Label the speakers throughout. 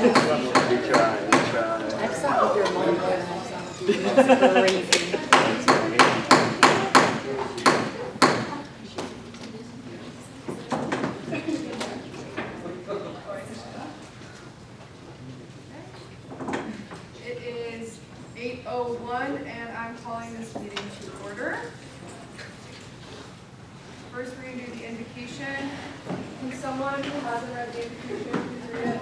Speaker 1: We try.
Speaker 2: I've sat with your mom more than I've sat with you. That's crazy.
Speaker 3: It is 8:01 and I'm calling this meeting to order. First, we're going to do the invocation. Can someone who hasn't read the invocation please read it?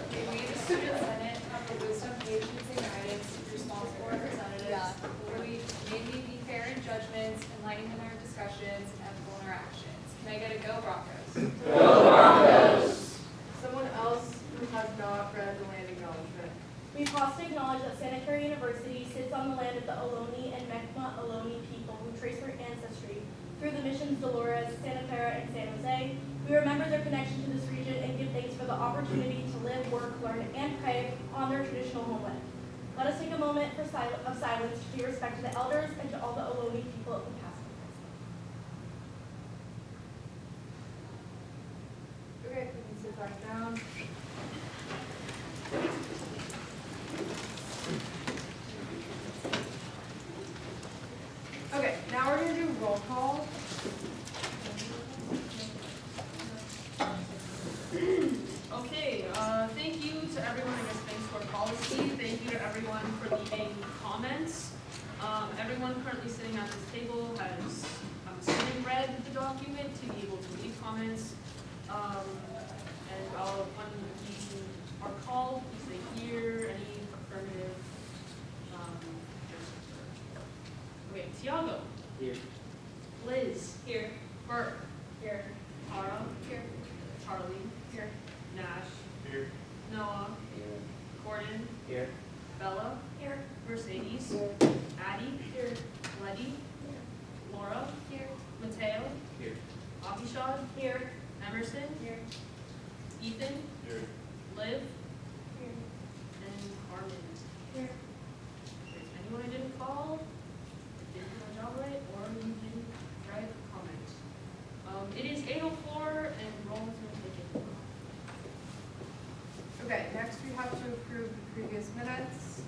Speaker 4: Okay, we, the student senate, have the wisdom, patience, and guidance, responsible representatives, may we be fair in judgments, enlightened in our discussions, and ethical in our actions. Can I get a go Broncos?
Speaker 3: Go Broncos! Someone else who has not read the land acknowledgement.
Speaker 5: We pause to acknowledge that Santa Clara University sits on the land of the Ohlone and Mi'kmaq Ohlone people who trace their ancestry through the missions Dolores, Santa Clara, and San Jose. We remember their connection to this region and give thanks for the opportunity to live, work, learn, and pray on their traditional homeland. Let us take a moment of silence to pay respect to the elders and to all the Ohlone people of the past and present.
Speaker 3: Okay, we can sit back down. Okay, now we're going to do roll call.
Speaker 6: Okay, thank you to everyone, I guess thanks to our policy, thank you to everyone for leaving comments. Everyone currently sitting at this table has, I'm assuming, read the document to be able to leave comments. And when you are called, you say here, any affirmative. Okay, Tiago.
Speaker 1: Here.
Speaker 6: Liz.
Speaker 5: Here.
Speaker 6: Burke.
Speaker 5: Here.
Speaker 6: Tara.
Speaker 5: Here.
Speaker 6: Charlie.
Speaker 5: Here.
Speaker 6: Nash.
Speaker 1: Here.
Speaker 6: Noah.
Speaker 1: Here.
Speaker 6: Gordon.
Speaker 1: Here.
Speaker 6: Bella.
Speaker 5: Here.
Speaker 6: Mercedes.
Speaker 5: Here.
Speaker 6: Addie.
Speaker 5: Here.
Speaker 6: Letty. Laura.
Speaker 5: Here.
Speaker 6: Mateo.
Speaker 1: Here.
Speaker 6: Abhishad.
Speaker 5: Here.
Speaker 6: Emerson.
Speaker 5: Here.
Speaker 6: Ethan.
Speaker 1: Here.
Speaker 6: Liv.
Speaker 5: Here.
Speaker 6: And Carmen.
Speaker 5: Here.
Speaker 6: If there's anyone I didn't call, didn't do my job right, or you didn't write a comment. It is 8:04 and roll to take it.
Speaker 3: Okay, next we have to approve the previous minutes.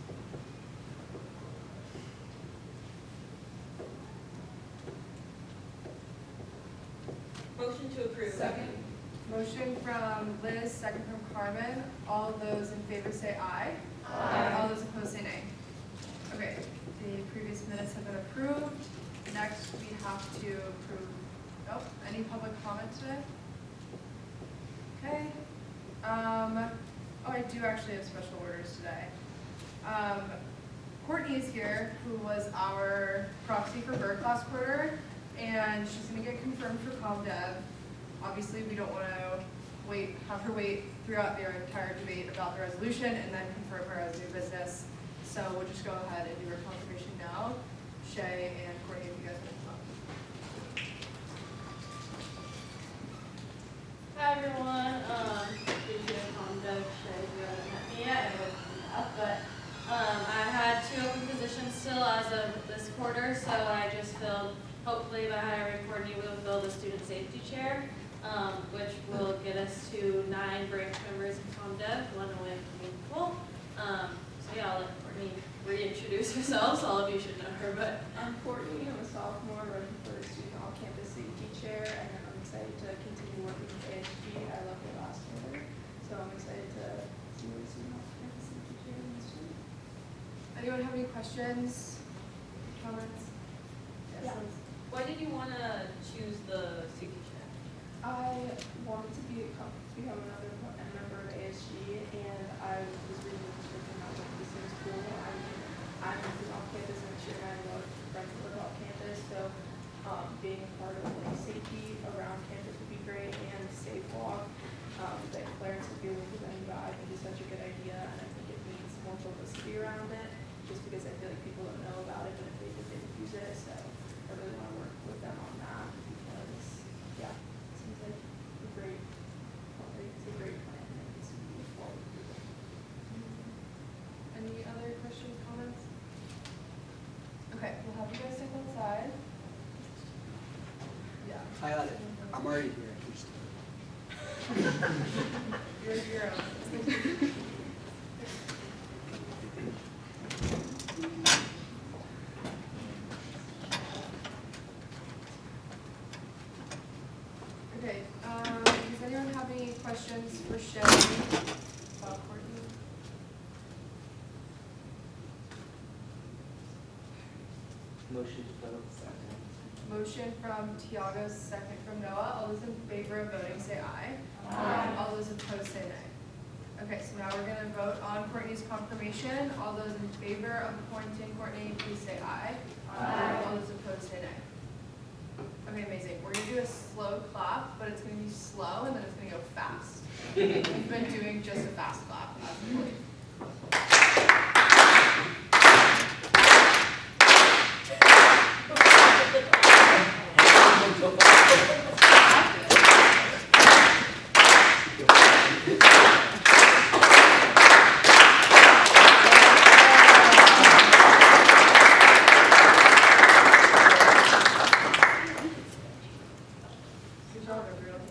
Speaker 5: Motion to approve.
Speaker 3: Second. Motion from Liz, second from Carmen. All of those in favor say aye. Aye. All those opposed say nay. Okay, the previous minutes have been approved. Next, we have to approve, any public comment today? Okay. I do actually have special orders today. Courtney is here, who was our proxy for Burke last quarter, and she's gonna get confirmed for ComDev. Obviously, we don't wanna have her wait throughout the entire debate about the resolution and then confirm her as new business. So we'll just go ahead and do her confirmation now. Shay and Courtney, if you guys want to come up.
Speaker 7: Hi everyone, did you ComDev Shay, you haven't met me yet, but I had 2 open positions still as of this quarter, so I just filled, hopefully by hiring Courtney, we'll fill the student safety chair, which will get us to 9 branch members in ComDev, 1 away from being full. So yeah, I'll let Courtney reintroduce herself, so all of you should know her, but
Speaker 4: I'm Courtney, I'm a sophomore running for student on-campus safety chair, and I'm excited to continue working with ASG. I left it last quarter, so I'm excited to see what student on-campus safety chair in this year.
Speaker 3: Anyone have any questions, comments?
Speaker 5: Yeah.
Speaker 3: Liz?
Speaker 7: why did you want to choose the safety chair?
Speaker 4: I wanted to become another member of ASG, and I was reading the description of what this is cool. I'm off campus next year, and I love friends that live off campus, so being a part of like safety around campus would be great, and safe walk that Clarence would be presenting about, I think is such a good idea, and I think it needs more publicity around it, just because I feel like people don't know about it, but if they did, they would use it, so I really want to work with them on that, because, yeah, it seems like a great plan, and it needs to be forward.
Speaker 3: Any other questions, comments? Okay, we'll have you guys step outside. Yeah.
Speaker 1: I got it. I'm already here.
Speaker 3: You're your own. questions for Shelly about Courtney?
Speaker 1: Motion to vote. Second.
Speaker 3: Motion from Tiago, second from Noah. All those in favor of voting say aye. Aye. All those opposed say nay. Okay, so now we're gonna vote on Courtney's confirmation. All those in favor of appointing Courtney, please say aye. Aye. All those opposed say nay. Okay, amazing. We're gonna do a slow clap, but it's gonna be slow and then it's gonna go fast. We've been doing just a fast clap as a believe. Good job, everyone.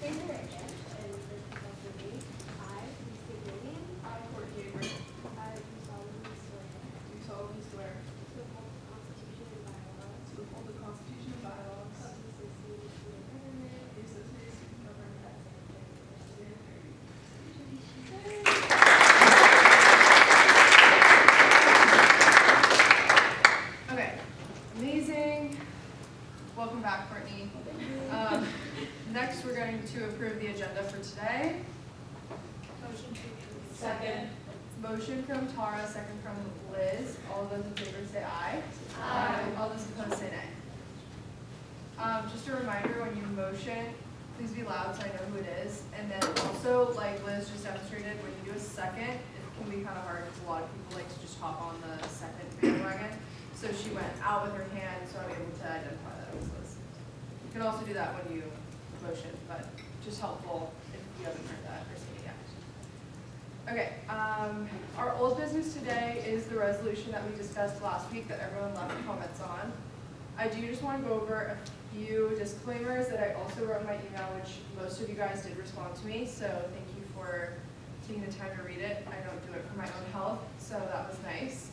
Speaker 5: Raise your right hand and repeat after me. I, Lucy William,
Speaker 3: I, Courtney Avery,
Speaker 5: I do solemnly swear
Speaker 3: do solemnly swear
Speaker 5: to uphold the Constitution and bylaws
Speaker 3: to uphold the Constitution and bylaws
Speaker 5: of the Associated Student Government
Speaker 3: of the Associated Student Government
Speaker 5: at Sanitary University.
Speaker 3: Okay, amazing. Welcome back, Courtney. Next, we're going to approve the agenda for today.
Speaker 5: Motion to approve.
Speaker 7: Second.
Speaker 3: Motion from Tara, second from Liz. All those in favor say aye.
Speaker 7: Aye.
Speaker 3: All those opposed say nay. Just a reminder, when you motion, please be loud so I know who it is. And then also, like Liz just demonstrated, when you do a second, it can be kind of hard because a lot of people like to just hop on the second bandwagon. So she went out with her hand, so I'm able to identify that it was Liz. You can also do that when you motion, but just helpful if you haven't heard that or seen it yet. Okay, our old business today is the resolution that we discussed last week that everyone left comments on. I do just want to go over a few disclaimers that I also wrote in my email, which most of you guys did respond to me, so thank you for taking the time to read it. I don't do it for my own health, so that was nice.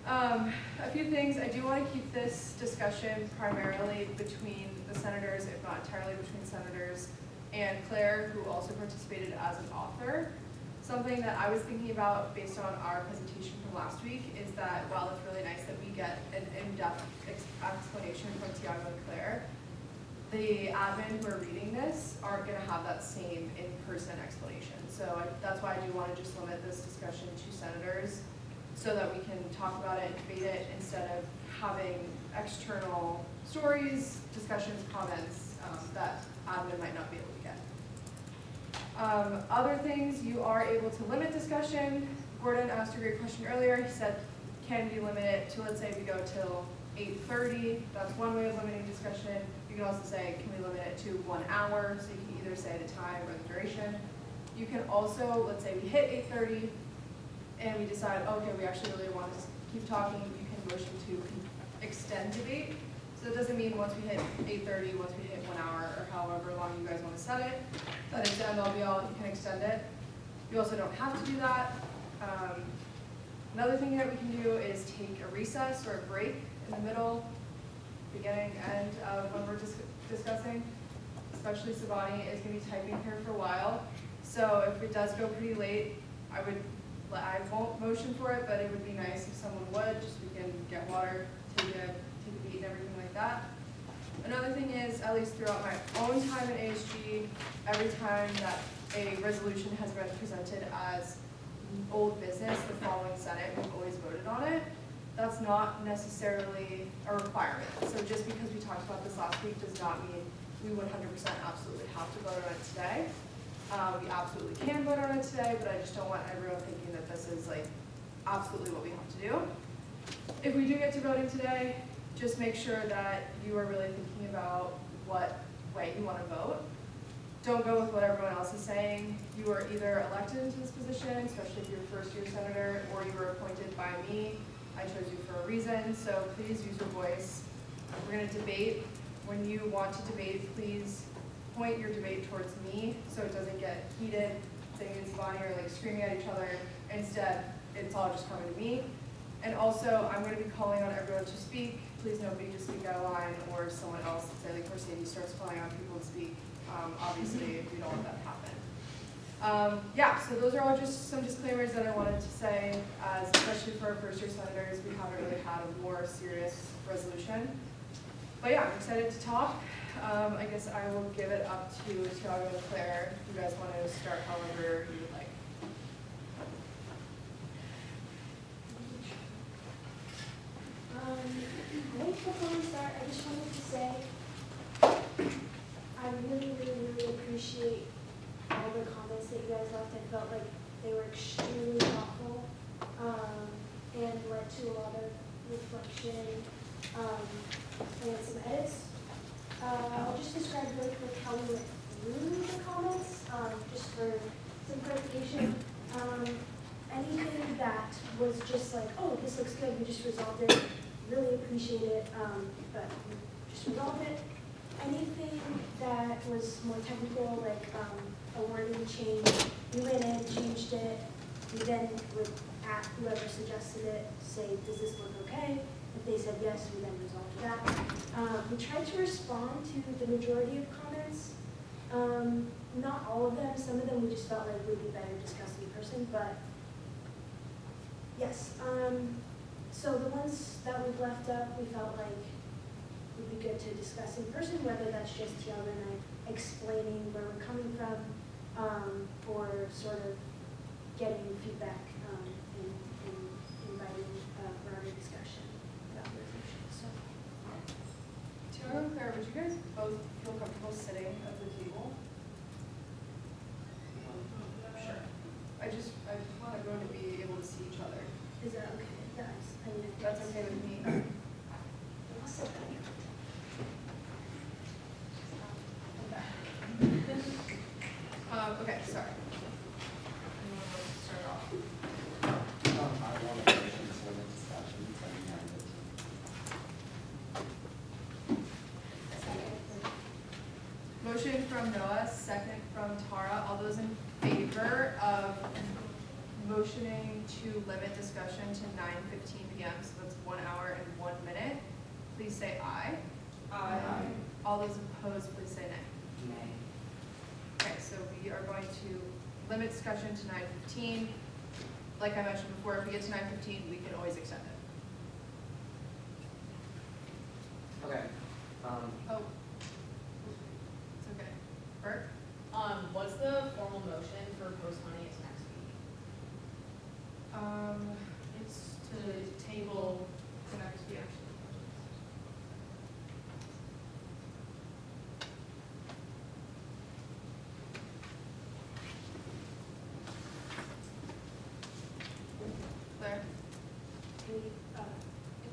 Speaker 3: A few things, I do want to keep this discussion primarily between the senators, if not entirely between senators, and Claire, who also participated as an author. Something that I was thinking about based on our presentation from last week is that while it's really nice that we get an in-depth explanation from Tiago and Claire, the admin who are reading this aren't going to have that same in-person explanation. So that's why I do want to just limit this discussion to senators so that we can talk about it and debate it instead of having external stories, discussions, comments that admin might not be able to get. Other things, you are able to limit discussion. Gordon asked a great question earlier. He said, can we limit it to, let's say we go till 8:30. That's one way of limiting discussion. You can also say, can we limit it to 1 hour? So you can either say the time or the duration. You can also, let's say we hit 8:30 and we decide, okay, we actually really want to keep talking. You can motion to extend debate. So it doesn't mean once we hit 8:30, once we hit 1 hour, or however long you guys want to set it, that it's the end all be all, you can extend it. You also don't have to do that. Another thing that we can do is take a recess or a break in the middle, beginning, end of when we're discussing. Especially Savani is going to be typing here for a while. So if it does go pretty late, I won't motion for it, but it would be nice if someone would, just so we can get water, take a beat and everything like that. Another thing is, at least throughout my own time in ASG, every time that a resolution has been presented as old business, the following Senate, we've always voted on it. That's not necessarily a requirement. So just because we talked about this last week does not mean we 100% absolutely have to vote on it today. We absolutely can vote on it today, but I just don't want everyone thinking that this is like absolutely what we have to do. If we do get to voting today, just make sure that you are really thinking about what way you want to vote. Don't go with what everyone else is saying. You are either elected into this position, especially if you're a first-year senator, or you were appointed by me. I chose you for a reason, so please use your voice. We're going to debate. When you want to debate, please point your debate towards me so it doesn't get heated, saying it's funny or like screaming at each other. Instead, it's all just coming to me. And also, I'm going to be calling on everyone to speak. Please nobody just speak out of line or someone else, say like Mercedes starts calling on people to speak. Obviously, we don't want that to happen. Yeah, so those are all just some disclaimers that I wanted to say, as especially for our first-year senators, we haven't really had a more serious resolution. But yeah, I'm excited to talk. I guess I will give it up to Tiago and Claire, if you guys want to start however you would like.
Speaker 8: I think before we start, I just wanted to say, I really appreciate all the comments that you guys left. I felt like they were extremely thoughtful, and led to a lot of reflection, and some edits. I'll just describe really quick how we went through the comments, just for some clarification. Anything that was just like, oh, this looks good, we just resolved it, really appreciate it, but we just resolved it. Anything that was more technical, like a wording change, we went in, changed it, we then would ask whoever suggested it, say, does this look okay? If they said yes, we then resolved that. We tried to respond to the majority of comments. Not all of them, some of them we just felt like would be better discussed in person, but yes. So the ones that we've left up, we felt like would be good to discuss in person, whether that's just Tiago and I explaining where we're coming from, or sort of getting feedback and inviting broader discussion about the resolution. So,
Speaker 3: Tiago and Claire, would you guys both feel comfortable sitting at the table? Sure. I just want everyone to be able to see each other.
Speaker 8: is that okay?
Speaker 3: That's okay with me.
Speaker 8: I'll sit down.
Speaker 3: Okay, sorry. Anyone want to start off?
Speaker 1: I want to motion to limit discussion to 9:15.
Speaker 3: Motion from Noah, second from Tara. All those in favor of motioning to limit discussion to 9:15 p.m., so that's 1 hour and 1 minute, please say aye.
Speaker 1: Aye.
Speaker 3: All those opposed, please say nay.
Speaker 1: Nay.
Speaker 3: Okay, so we are going to limit discussion to 9:15. Like I mentioned before, if we get to 9:15, we can always extend it.
Speaker 1: Okay.
Speaker 3: Oh. It's okay. Bert?
Speaker 2: What's the formal motion for postponing it to next week?
Speaker 6: It's to table the next week.
Speaker 3: Claire?
Speaker 8: Can we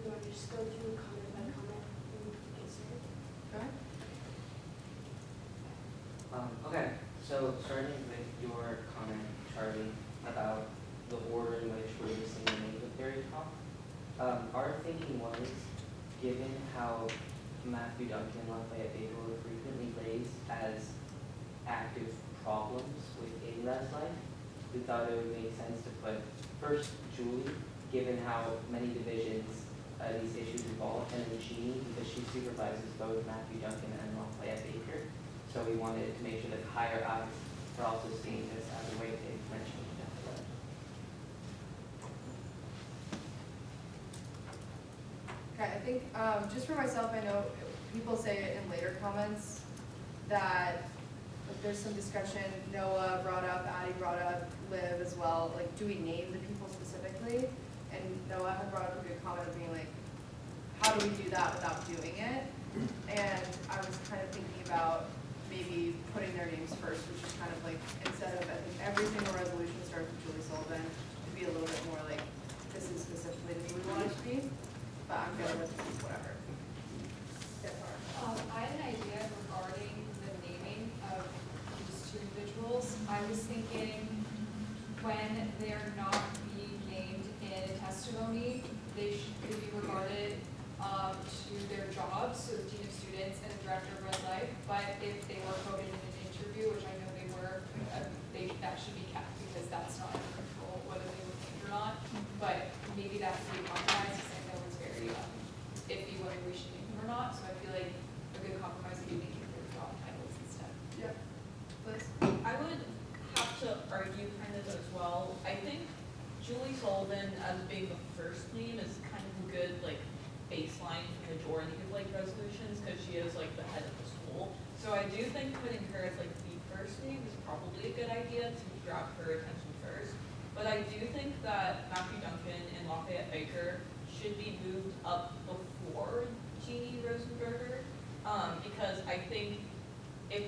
Speaker 8: want to just go through comment by comment and get started?
Speaker 3: Go ahead.
Speaker 1: Okay, so starting with your comment, Charlie, about the order in which we're listing the names at the very top. Our thinking was, given how Matthew Duncan and Lafayette Baker were frequently raised as active problems within res life, we thought it would make sense to put first Julie, given how many divisions these issues involve, and then Jeannie, because she supervises both Matthew Duncan and Lafayette Baker. So we wanted to make sure that higher ups are also seeing this as a way to implement change in the legislation.
Speaker 3: Okay, I think, just for myself, I know people say it in later comments that if there's some discussion, Noah brought up, Addie brought up, Liv as well, like, do we name the people specifically? And Noah had brought up a good comment of being like, how do we do that without doing it? And I was kind of thinking about maybe putting their names first, which is kind of like, instead of, I think every single resolution starts with Julie Sullivan, to be a little bit more like, this is specifically who we want it to be, but I'm good with whatever. Yes, Laura.
Speaker 9: I had an idea regarding the naming of these two individuals. I was thinking when they're not being named in a testimony, they should be regarded to their jobs, so the dean of students and the director of red life. But if they were quoted in an interview, which I know they were, that should be kept because that's not under control whether they were named or not. But maybe that could be compromised because I know it's very iffy whether we should name them or not. So I feel like a good compromise would be making their job titles instead.
Speaker 3: Yep.
Speaker 10: argue kind of as well. I think Julie Sullivan as being the first name is kind of a good like baseline for majority of like resolutions because she is like the head of the school. So I do think putting her as like the first name is probably a good idea to grab her attention first. But I do think that Matthew Duncan and Lafayette Baker should be moved up before Jeannie Rosenberger, because I think if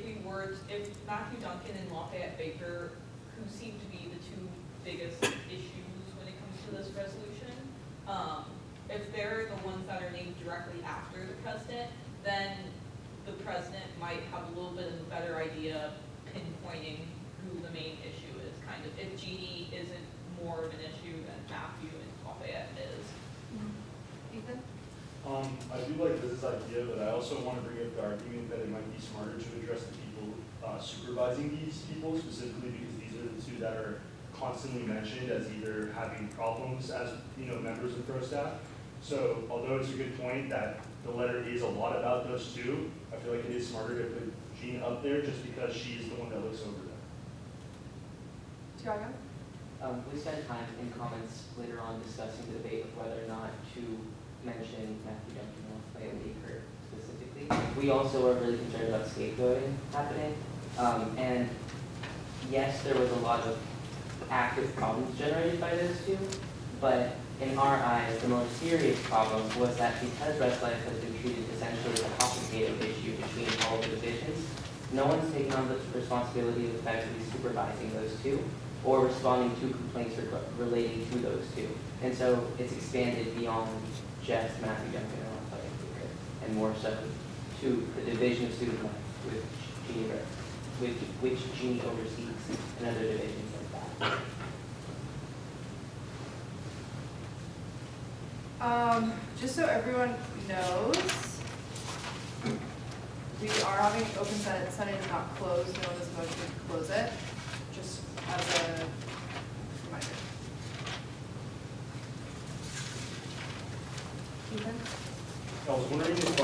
Speaker 10: Matthew Duncan and Lafayette Baker, who seem to be the two biggest issues when it comes to this resolution, if they're the ones that are named directly after the president, then the president might have a little bit of a better idea pinpointing who the main issue is, kind of, if Jeannie isn't more of an issue than Matthew and Lafayette is.
Speaker 3: Ethan?
Speaker 11: I do like this idea, but I also want to bring up the argument that it might be smarter to address the people supervising these people, specifically because these are the two that are constantly mentioned as either having problems as members of pro staff. So although it's a good point that the letter is a lot about those two, I feel like it is smarter to put Jean up there just because she's the one that looks over them.
Speaker 3: Tiago?
Speaker 1: We spent time in comments later on discussing the debate of whether or not to mention Matthew Duncan or Lafayette Baker specifically. We also are really concerned about scapegoating happening. And yes, there was a lot of active problems generated by those two, but in our eyes, the most serious problem was that because Westlife has been treated essentially as a complicated issue between all the divisions, no one's taken on the responsibility of effectively supervising those two or responding to complaints relating to those two. And so it's expanded beyond just Matthew Duncan and Lafayette Baker, and more so to the division of student life which Jeannie oversees and other divisions like that.
Speaker 3: Just so everyone knows, we are having an open Senate. Senate is not closed. No one has motion to close it. Just as a reminder. Ethan?
Speaker 11: I was wondering if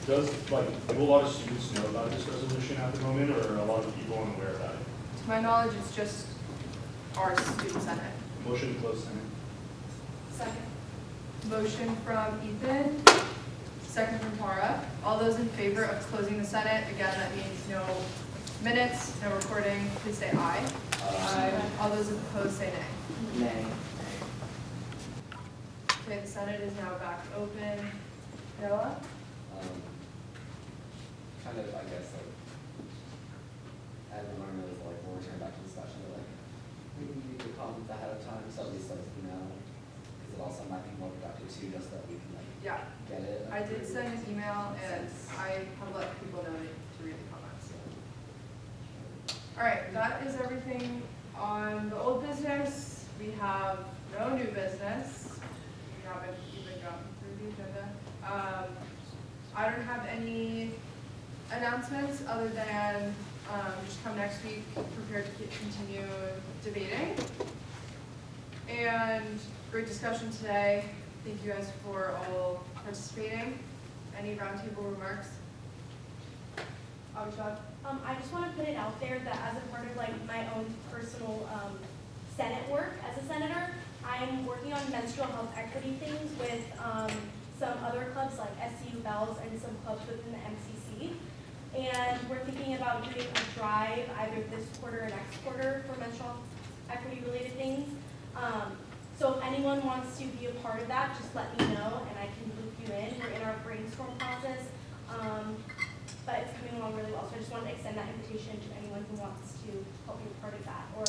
Speaker 11: do a lot of students know about this resolution at the moment, or are a lot of people unaware about it?
Speaker 3: To my knowledge, it's just our student Senate.
Speaker 11: Motion to close Senate.
Speaker 3: Second. Motion from Ethan, second from Tara. All those in favor of closing the Senate, again, that means no minutes, no recording, please say aye. Aye. All those opposed say nay.
Speaker 1: Nay.
Speaker 3: Okay, the Senate is now back open. Noah?
Speaker 12: Kind of, I guess, like, everyone knows, like, we'll return back to discussion, but, like, maybe you could comment ahead of time, so at least, like, because it also might be more productive, too, just that we can, like,
Speaker 3: Yeah,
Speaker 12: get it.
Speaker 3: I did send an email and I have let people know to read the comments. All right, that is everything on the old business. We have no new business. We haven't even gotten through the agenda. I don't have any announcements other than just come next week prepared to continue debating. And great discussion today. Thank you guys for all participating. Any roundtable remarks? Abhishek?
Speaker 5: I just want to put it out there that as a part of like my own personal Senate work as a senator, I'm working on menstrual health equity things with some other clubs like SCU Bells and some clubs within the MCC. And we're thinking about doing a drive either this quarter or next quarter for menstrual equity related things. So if anyone wants to be a part of that, just let me know and I can loop you in. We're in our brainstorm process, but it's coming along really well. So I just wanted to extend that invitation to anyone who wants to help be a part of that or